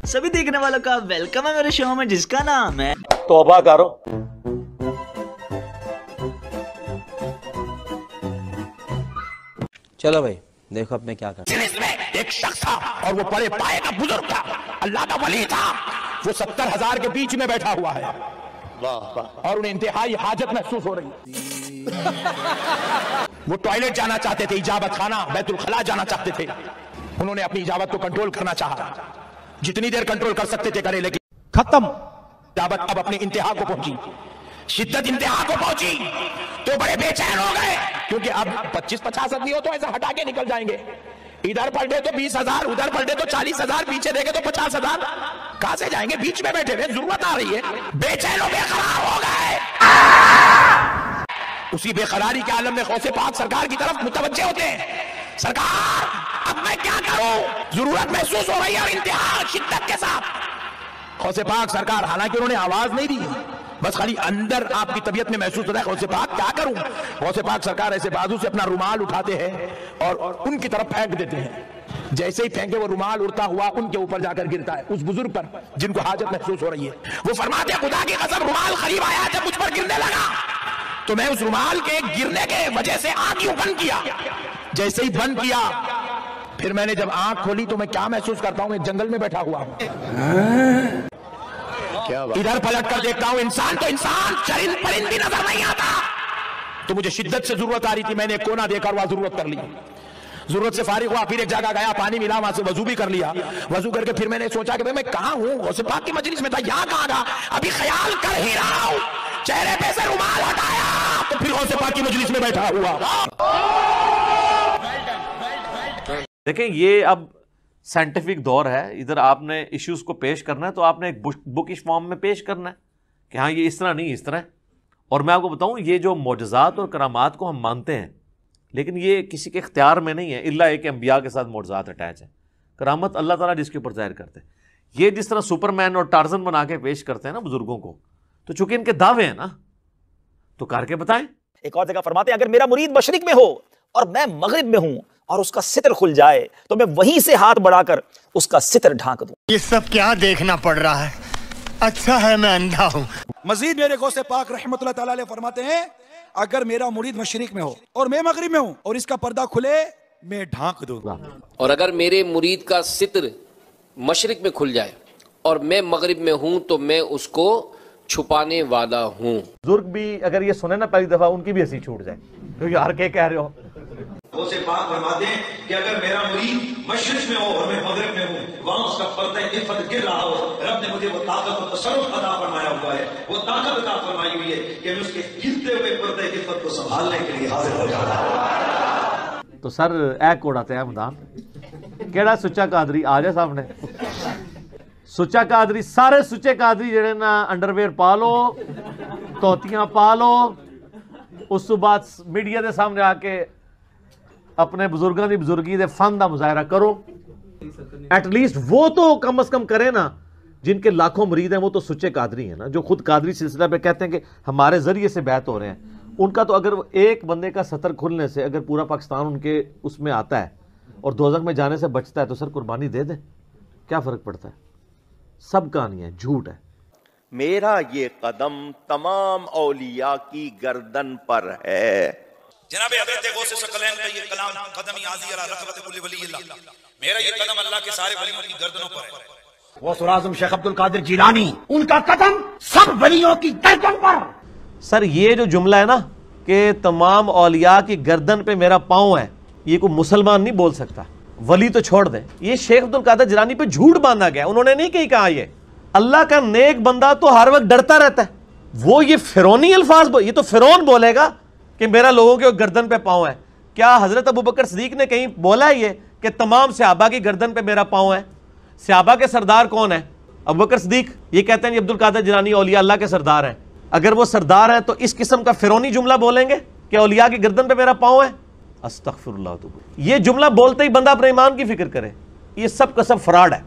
सभी देखने वालों का वेलकम है मेरे शो में जिसका नाम है तौबा करो। चलो भाई देखो अब मैं क्या कर। इसमें एक शख्स था और वो बड़े पाए का बुजुर्ग था, अल्लाह का वली था। वो 70,000 के बीच में बैठा हुआ है। वाह वाह। और उन्हें इंतहाई हाजत महसूस हो रही है। वो टॉयलेट जाना चाहते थे, इजाबत खाना बैतुल खला जाना चाहते थे। उन्होंने अपनी इजाबत को कंट्रोल करना चाहा, जितनी देर कंट्रोल कर सकते थे करे, लेकिन खत्म। इजाबत अब अपने इंतहा को पहुंची, शिद्दत इंतहा को पहुंची, तो बड़े बेचैन हो गए, क्योंकि अब 25-50 आदमी हो तो ऐसा हटा के निकल जाएंगे। इधर पलटे तो 20,000, उधर पलटे तो 40,000, पीछे देखे तो 50,000। कहां से जाएंगे? बीच में बैठे हुए, जरूरत आ रही है। बेचैन बेकरार हो गए। उसी बेकरारी के आलम में गौसे पाक सरकार की तरफ मुतवज्जे होते हैं। सरकार अब मैं क्या करूं? जरूरत महसूस हो रही है और इंतहा शिद्दत के साथ। गौसे पाक सरकार, हालांकि उन्होंने आवाज नहीं दी, बस खाली अंदर आपकी तबीयत में महसूस होता है गौसे पाक क्या करूं। गौसे पाक सरकार ऐसे बाजू से अपना रुमाल उठाते हैं और उनकी तरफ फेंक देते हैं। जैसे ही फेंके वो रुमाल उड़ता हुआ उनके ऊपर जाकर गिरता है, उस बुजुर्ग पर जिनको हाजत महसूस हो रही है। वो फरमाते हैं खुदा की कसम रुमाल करीब आया जब मुझ पर गिरने लगा तो मैं उस रुमाल के गिरने के वजह से आंख यूं बंद किया। जैसे ही बंद किया फिर मैंने जब आंख खोली तो मैं क्या महसूस करता हूं? मैं जंगल में बैठा हुआ हूं। इधर पलट कर देखता हूं, इंसान तो इंसान, चरिंद परिंद भी नजर नहीं आता। तो मुझे शिद्दत से जरूरत आ रही थी, मैंने कोना देखकर वहां जरूरत कर ली। जरूरत से फारिग हुआ, फिर एक जगह गया, पानी मिला, वहां से वजू भी कर लिया। वजू करके फिर मैंने सोचा कि भाई मैं कहां हूं? गौसे पाक की मजलिस में था, यहां कहां था? अभी ख्याल कर ही रहा हूं, चेहरे पे से रुमाल हटाया तो फिर गौसे पाक की मजलिस में बैठा हुआ। देखें, ये अब साइंटिफिक दौर है। इधर आपने इश्यूज को पेश करना है तो आपने एक बुकिश फॉर्म में पेश करना है कि हाँ ये इस तरह नहीं, इस तरह है। और मैं आपको बताऊं, ये जो मौजज़ात और करामात को हम मानते हैं, लेकिन ये किसी के इख्तियार में नहीं है, इल्ला एक अंबिया के साथ मौजज़ात अटैच है। करामत अल्लाह ताला जिसके ऊपर जाहिर करते हैं। ये जिस तरह सुपरमैन और टार्जन बना के पेश करते हैं ना बुजुर्गों को, तो चूंकि इनके दावे हैं ना, तो करके बताएं। एक और जगह फरमाते हैं अगर मेरा मुरीद मशरिक में हो और मैं मगरिब में हूं और उसका सितर खुल जाए तो मैं वहीं से हाथ बढ़ाकर उसका सितर ढांक दूं। ये सब क्या देखना पड़ रहा है? अच्छा है मैं अंधा हूं। मजीद मेरे गौसे पाक रहमतुल्लाह तआला अलैह फरमाते हैं अगर मेरा मुरीद मशरिक में हो और मैं मगरिब में हूं और इसका पर्दा खुले मैं ढांक दूंगा। और अगर मेरे मुरीद का सितर मशरिक में खुल जाए और मैं मगरिब में हूं तो मैं उसको छुपाने वाला हूं। बुजुर्ग भी अगर ये सुने ना पहली दफा, उनकी भी हंसी छूट जाए, तो यार क्या कह रहे हो। गौसे पाक फरमाते हैं कि अगर मेरा मुरीद मशरिक में हो और मैं मगरिब में हूं, वहां उसका पर्दा इफ़्फ़त गिर रहा हो, रब ने मुझे वो ताकत और तसर्रुफ अता फरमाया हुआ है, वो ताकत अता फरमाई हुई है कि मैं उसके गिरते हुए पर्दे इफ़्फ़त को संभालने के लिए हाजिर हो जाऊंगा। तो सर ऐ कोड़ाते हैं मैदान केड़ा सुच्चा कादरी आ जाए सामने। सुच्चा कादरी, सारे सुच्चे कादरी जड़े ना अंडरवेयर पा लो, तोतियां पा लो, उस तो बाद मीडिया के सामने आके अपने बुजुर्गों की बुजुर्गी दे फन का मुजाहरा करो। एटलीस्ट वो तो कम से कम करे ना, जिनके लाखों मुरीद हैं वो तो सुच्चे कादरी हैं ना, जो खुद कादरी सिलसिला पे कहते हैं कि हमारे जरिए से बैत हो रहे हैं। उनका तो अगर एक बंदे का सतर खुलने से अगर पूरा पाकिस्तान उनके उसमें आता है और दोज़ख में जाने से बचता है तो सर कुर्बानी दे दे, क्या फर्क पड़ता है? सब कहानी है, झूठ है। मेरा ये कदम तमाम औलिया की गर्दन पर है। जनाब हज़रत गौसे सकलैन का ये कलाम कदमी आज़ी अला रक़बत कुल्ली वलील्लाह, मेरा ये कदम अल्लाह के सारे वलियों की गर्दनों पर है। गौसुल आज़म शेख अब्दुल कादिर जिलानी, उनका कदम सब वलियों की गर्दन पर। सर ये जो जुमला है ना कि तमाम औलिया की गर्दन पे मेरा पाँव है, ये कोई मुसलमान नहीं बोल सकता, वली तो छोड़ दे। ये शेख अब्दुल कादिर जिलानी पे झूठ बांधा गया, उन्होंने नहीं कही कहा। ये अल्लाह का नेक बंदा तो हर वक्त डरता रहता है। वो ये फिरौनी अल्फाज, ये तो फिरौन बोलेगा कि मेरा लोगों के गर्दन पे पाँव है। क्या हजरत अबू बकर सिद्दीक ने कहीं बोला है ये कि तमाम सहाबा की गर्दन पे मेरा पाँव है? सहाबा के सरदार कौन है? अबू बकर सिद्दीक। ये कहते हैं अब्दुल कादिर जिलानी औलिया अल्लाह के सरदार हैं। अगर वो सरदार हैं तो इस किस्म का फिरौनी जुमला बोलेंगे कि औलिया की गर्दन पे मेरा पाँव है? अस्तगफिरुल्लाह। ये जुमला बोलते ही बंदा अपने ईमान की फिक्र करे। ये सब का सब फ्रॉड है।